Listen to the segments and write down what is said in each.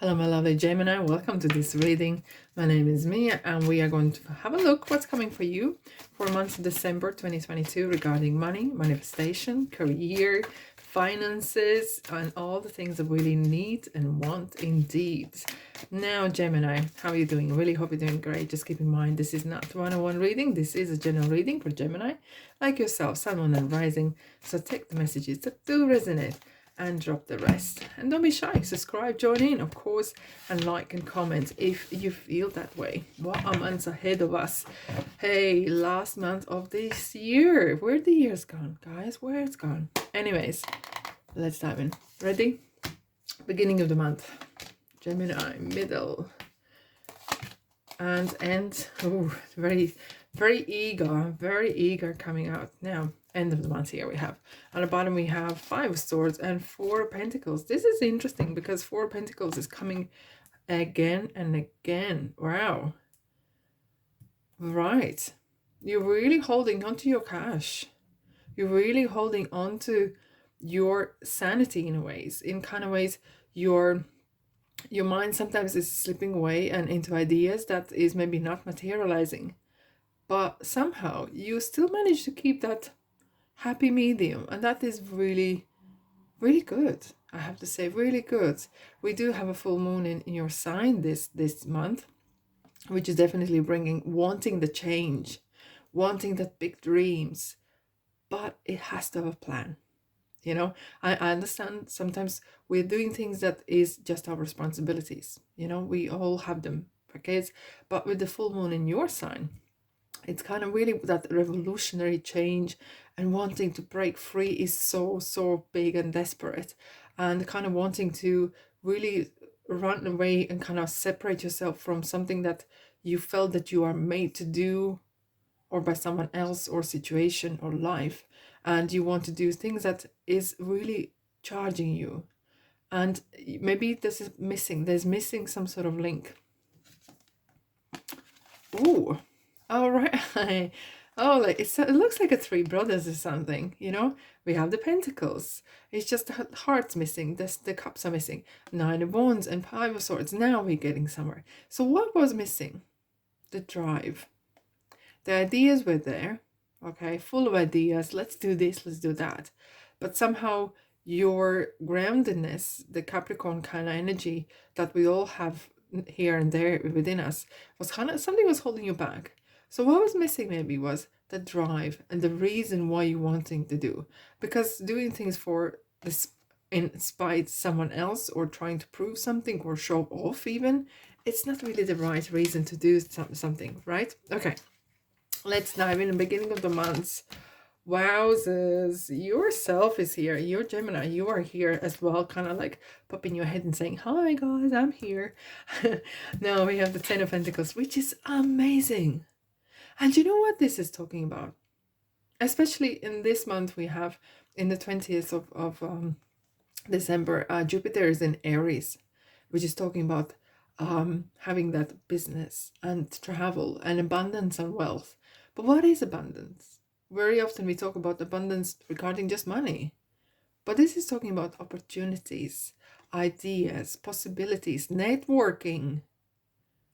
Hello, my lovely Gemini. Welcome to this reading. My name is Mia, and we are going to have a look what's coming for you for months of December 2022 regarding money, manifestation, career, finances, and all the things that we really need and want indeed. Now, Gemini, how are you doing? Really hope you're doing great. Just keep in mind, this is not one-on-one reading. This is a general reading for Gemini, like yourself, Sun, Moon, and Rising. So take the messages that do resonate and drop the rest. And don't be shy, subscribe, join in, of course, and like and comment if you feel that way. What a month ahead of us. Hey, last month of this year. Where the year's gone, guys? Where it's gone? Anyways, let's dive in. Ready? Beginning of the month. Gemini, middle. And end. Oh, very eager coming out now. End of the month here we have. On the bottom we have 5 of Swords and 4 of Pentacles. This is interesting because 4 of Pentacles is coming again and again. Wow. Right. You're really holding on to your cash. You're really holding on to your sanity in ways. In kind of ways, your mind sometimes is slipping away and into ideas that is maybe not materializing. But somehow you still manage to keep that happy medium, and that is really good. I have to say, really good. We do have a full moon in your sign this month, which is definitely wanting the change, wanting that big dreams, but it has to have a plan. You know, I understand sometimes we're doing things that is just our responsibilities. You know, we all have them for kids, but with the full moon in your sign, it's kind of really that revolutionary change, and wanting to break free is so big and desperate, and kind of wanting to really run away and kind of separate yourself from something that you felt that you are made to do, or by someone else or situation or life, and you want to do things that is really charging you. And maybe this is missing, there's missing some sort of link. Ooh, all right. Oh, like it looks like a 3 brothers or something, you know? We have the Pentacles. It's just the heart's missing. The cups are missing. 9 of Wands and 5 of Swords. Now we're getting somewhere. So what was missing? The drive. The ideas were there, okay? Full of ideas. Let's do this, let's do that. But somehow your groundedness, the Capricorn kind of energy that we all have here and there within us, was kind of something was holding you back. So what was missing maybe was the drive and the reason why you wanting to do. Because doing things for this in spite someone else, or trying to prove something or show off even, it's not really the right reason to do something, right? Okay, let's dive in the beginning of the months. Wowzers, yourself is here. You're Gemini, you are here as well, kind of like popping your head and saying, hi guys, I'm here. Now we have the 10 of Pentacles, which is amazing. And you know what this is talking about? Especially in this month, we have in the 20th of December, Jupiter is in Aries, which is talking about having that business and travel and abundance and wealth. But what is abundance? Very often we talk about abundance regarding just money. But this is talking about opportunities, ideas, possibilities, networking.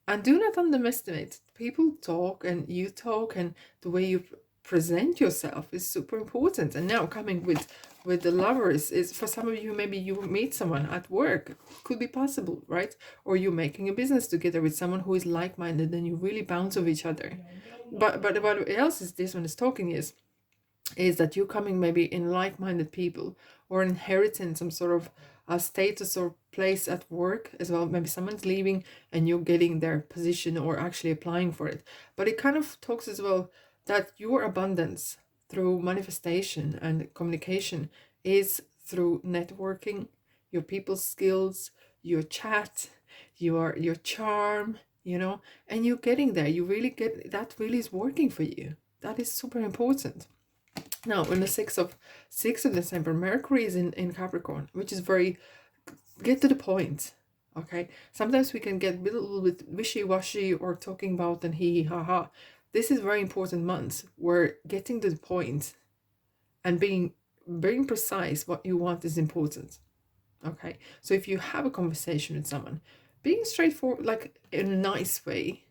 And do not underestimate. People talk and you talk, and the way you present yourself is super important. And now coming with the lovers is for some of you, maybe you meet someone at work, could be possible, right? Or you're making a business together with someone who is like-minded, and you really bounce off each other. But what else is this one is talking is that you're coming maybe in like-minded people, or inheriting some sort of a status or place at work as well. Maybe someone's leaving and you're getting their position or actually applying for it. But it kind of talks as well that your abundance through manifestation and communication is through networking, your people skills, your chat, your charm, you know, and you're getting there. You really get that, really is working for you. That is super important. Now, on the 6th of December, Mercury is in Capricorn, which is very, get to the point, okay? Sometimes we can get a little bit wishy-washy or talking about and ha. This is very important month where getting to the point and being very precise what you want is important, Okay, so if you have a conversation with someone, being straightforward, like in a nice way,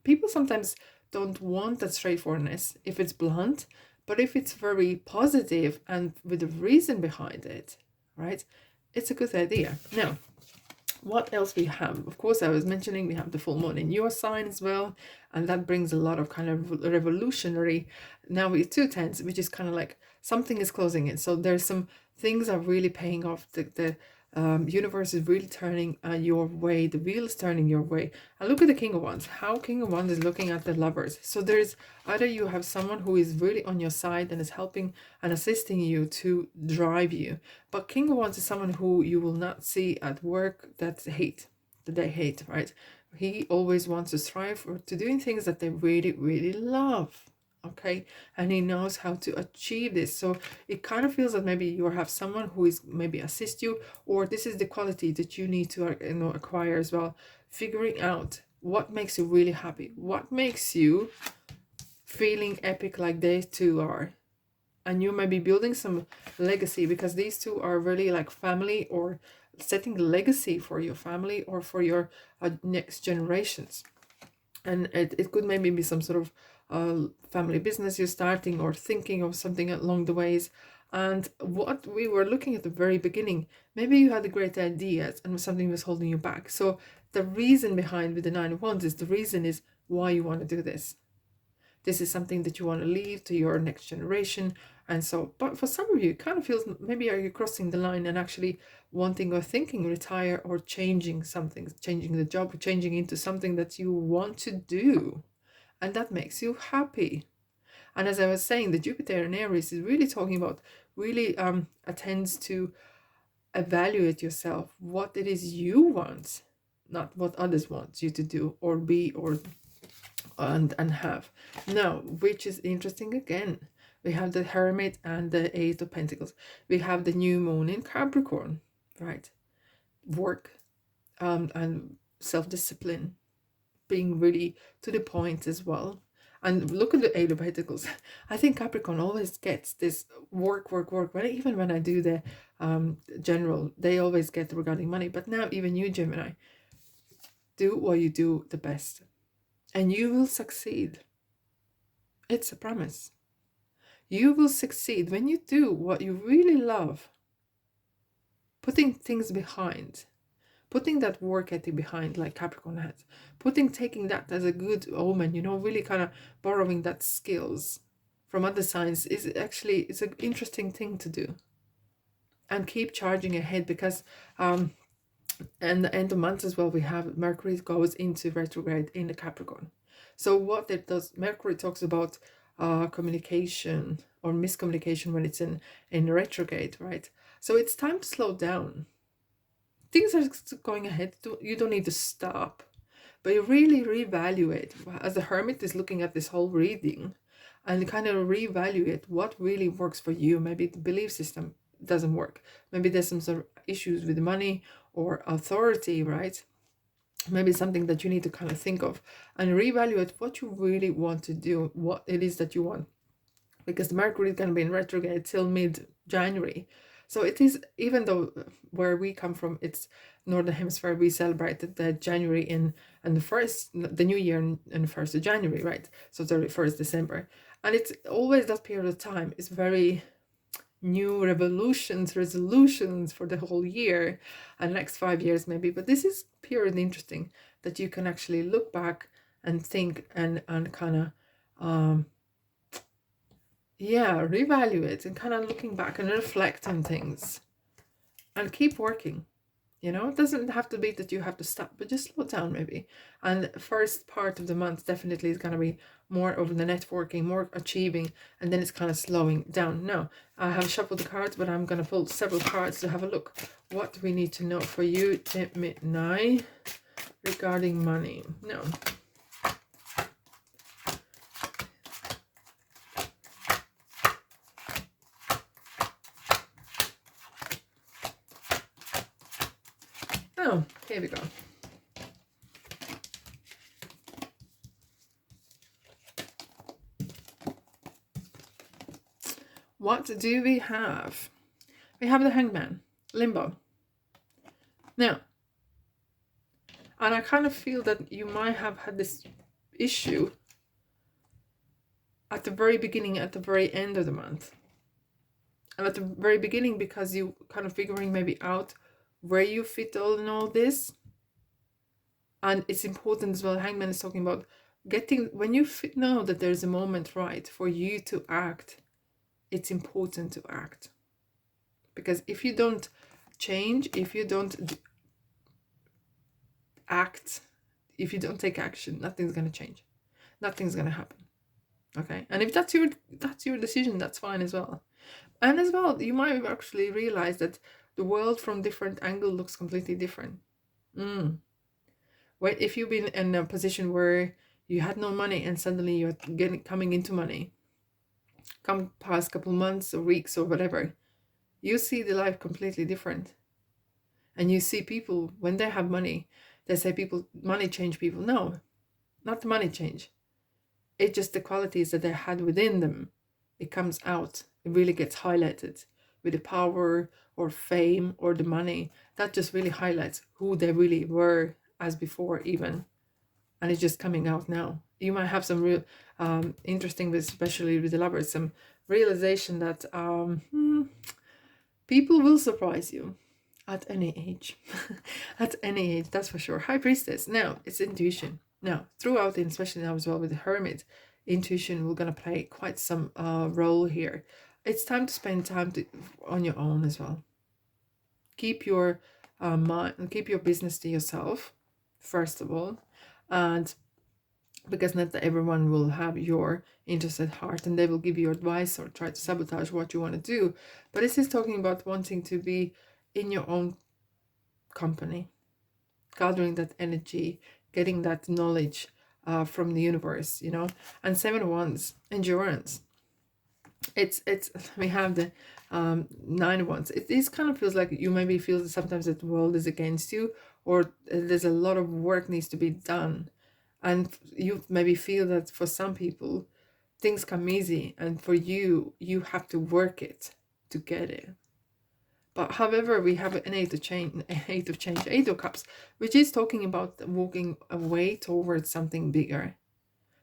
people sometimes don't want that straightforwardness if it's blunt, but if it's very positive and with a reason behind it, right? It's a good idea. Now, what else we have? Of course, I was mentioning we have the full moon in your sign as well, and that brings a lot of kind of revolutionary. Now with 2 10s, which is kind of like something is closing in. So there's some things are really paying off. The universe is really turning your way. The wheel is turning your way. And look at the King of Wands. How King of Wands is looking at the lovers. So there's either you have someone who is really on your side and is helping and assisting you to drive you. But King of Wands is someone who you will not see at work that they hate, right? He always wants to strive for to doing things that they really, really love. Okay, and he knows how to achieve this. So it kind of feels that maybe you have someone who is maybe assist you, or this is the quality that you need to acquire as well. Figuring out what makes you really happy, what makes you feeling epic like they two are, and you might be building some legacy, because these two are really like family, or setting legacy for your family or for your next generations. And it could maybe be some sort of family business you're starting, or thinking of something along the ways. And what we were looking at the very beginning, maybe you had the great ideas and something was holding you back. So the reason behind with the 9 of Wands is, the reason is why you want to do this. This is something that you want to leave to your next generation. And so, but for some of you, it kind of feels maybe are you crossing the line and actually wanting or thinking retire, or changing something, changing the job, or changing into something that you want to do, and that makes you happy. And as I was saying, the Jupiter in Aries is really talking about, really attends to evaluate yourself, what it is you want, not what others want you to do or be, or and have. Now, which is interesting again, we have the Hermit and the 8 of Pentacles. We have the new moon in Capricorn, right? Work and self-discipline, being really to the point as well. And look at the 8 of Pentacles. I think Capricorn always gets this work. Even when I do the general, they always get regarding money. But now even you, Gemini, do what you do the best, and you will succeed. It's a promise. You will succeed when you do what you really love. Putting things behind. Putting that work ethic behind, like Capricorn has. Taking that as a good omen, really kind of borrowing that skills from other signs is actually, it's an interesting thing to do. And keep charging ahead, because and the end of month as well, we have Mercury goes into retrograde in the Capricorn. So what it does, Mercury talks about communication or miscommunication when it's in retrograde, right? So it's time to slow down. Things are going ahead. You don't need to stop, but you really reevaluate. As the Hermit is looking at this whole reading, and kind of reevaluate what really works for you. Maybe the belief system doesn't work. Maybe there's some sort of issues with money or authority, right? Maybe something that you need to kind of think of and reevaluate what you really want to do, what it is that you want. Because the Mercury is going to be in retrograde till mid-January. So it is, even though where we come from, it's Northern Hemisphere, we celebrated the January and the New Year in the 1st of January, right? So 31st December. And it's always that period of time is very new resolutions for the whole year and next 5 years maybe. But this is purely interesting that you can actually look back and think and kind of reevaluate and kind of looking back and reflect on things and keep working. It doesn't have to be that you have to stop, but just slow down maybe. And first part of the month definitely is going to be more of the networking, more achieving, and then it's kind of slowing down. Now, I have shuffled the cards, but I'm going to pull several cards to have a look what we need to know for you, Gemini, regarding money. Now, here we go. What do we have? We have the Hangman, Limbo. Now, and I kind of feel that you might have had this issue at the very beginning, at the very end of the month. And at the very beginning, because you kind of figuring maybe out where you fit all in all this. And it's important as well, Hangman is talking about getting, when you know that there's a moment right for you to act, it's important to act. Because if you don't change, if you don't act, if you don't take action, nothing's going to change. Nothing's going to happen. Okay? And if that's your decision, that's fine as well. And as well, you might actually realize that the world from different angle looks completely different. Well, if you've been in a position where you had no money and suddenly you're coming into money, come past couple months or weeks or whatever, you see the life completely different. And you see people, when they have money, they say money change people. No, not the money change. It's just the qualities that they had within them. It comes out. It really gets highlighted with the power or fame or the money. That just really highlights who they really were as before even. And it's just coming out now. You might have some real interesting, especially with the lovers, some realization that people will surprise you at any age. At any age, that's for sure. High Priestess. Now, it's intuition. Now, throughout, and especially now as well with the Hermit, intuition will going to play quite some role here. It's time to spend time on your own as well. Keep your mind, keep your business to yourself, first of all. And because not everyone will have your interest at heart and they will give you advice or try to sabotage what you want to do. But this is talking about wanting to be in your own company, gathering that energy, getting that knowledge from the universe, you know. And 7 of Wands, endurance. It's we have the 9 of Wands. It kind of feels like you maybe feel that sometimes that the world is against you, or there's a lot of work needs to be done. And you maybe feel that for some people, things come easy. And for you, you have to work it to get it. But however, we have an 8 of Cups, which is talking about walking away towards something bigger.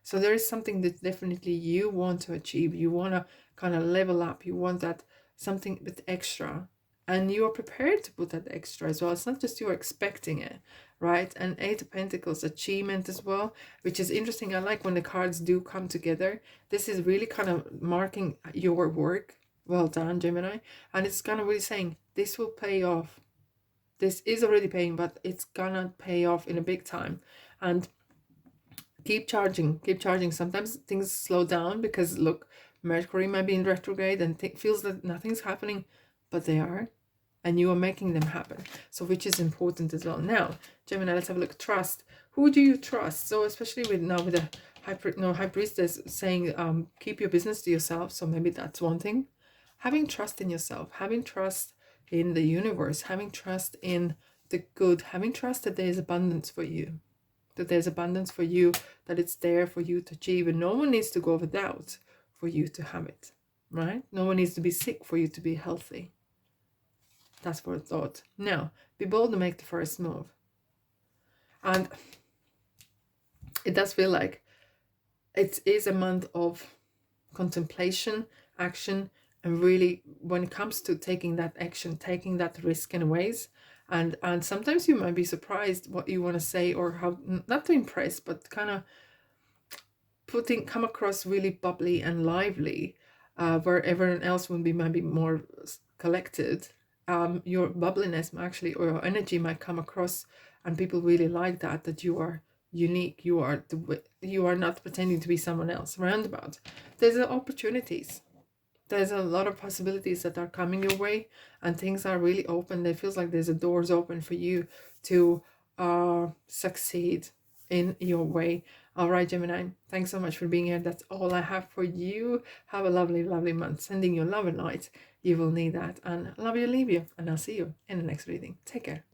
So there is something that definitely you want to achieve. You want to kind of level up. You want that something with extra. And you are prepared to put that extra as well. It's not just you're expecting it, right? And 8 of Pentacles, achievement as well, which is interesting. I like when the cards do come together. This is really kind of marking your work. Well done, Gemini. And it's kind of really saying, this will pay off. This is already paying, but it's gonna pay off in a big time. And keep charging. Sometimes things slow down because look, Mercury might be in retrograde and feels that nothing's happening, but they are. And you are making them happen. So which is important as well. Now, Gemini, let's have a look. Trust. Who do you trust? So especially with the High Priestess saying, keep your business to yourself. So maybe that's one thing. Having trust in yourself, having trust in the universe, having trust in the good, having trust that there is abundance for you, that it's there for you to achieve, and no one needs to go without for you to have it, right? No one needs to be sick for you to be healthy. That's for a thought. Now, be bold to make the first move. And it does feel like it is a month of contemplation, action, and really when it comes to taking that action, taking that risk in ways, and sometimes you might be surprised what you want to say or how, not to impress, but kind of come across really bubbly and lively, where everyone else will be maybe more collected. Your bubbliness actually, or your energy might come across, and people really like that you are unique. You are not pretending to be someone else. Roundabout, there's opportunities. There's a lot of possibilities that are coming your way, and things are really open. It feels like there's a doors open for you to succeed in your way. All right, Gemini, thanks so much for being here. That's all I have for you. Have a lovely, lovely month. Sending you love and light. You will need that. And love you, leave you. And I'll see you in the next reading. Take care.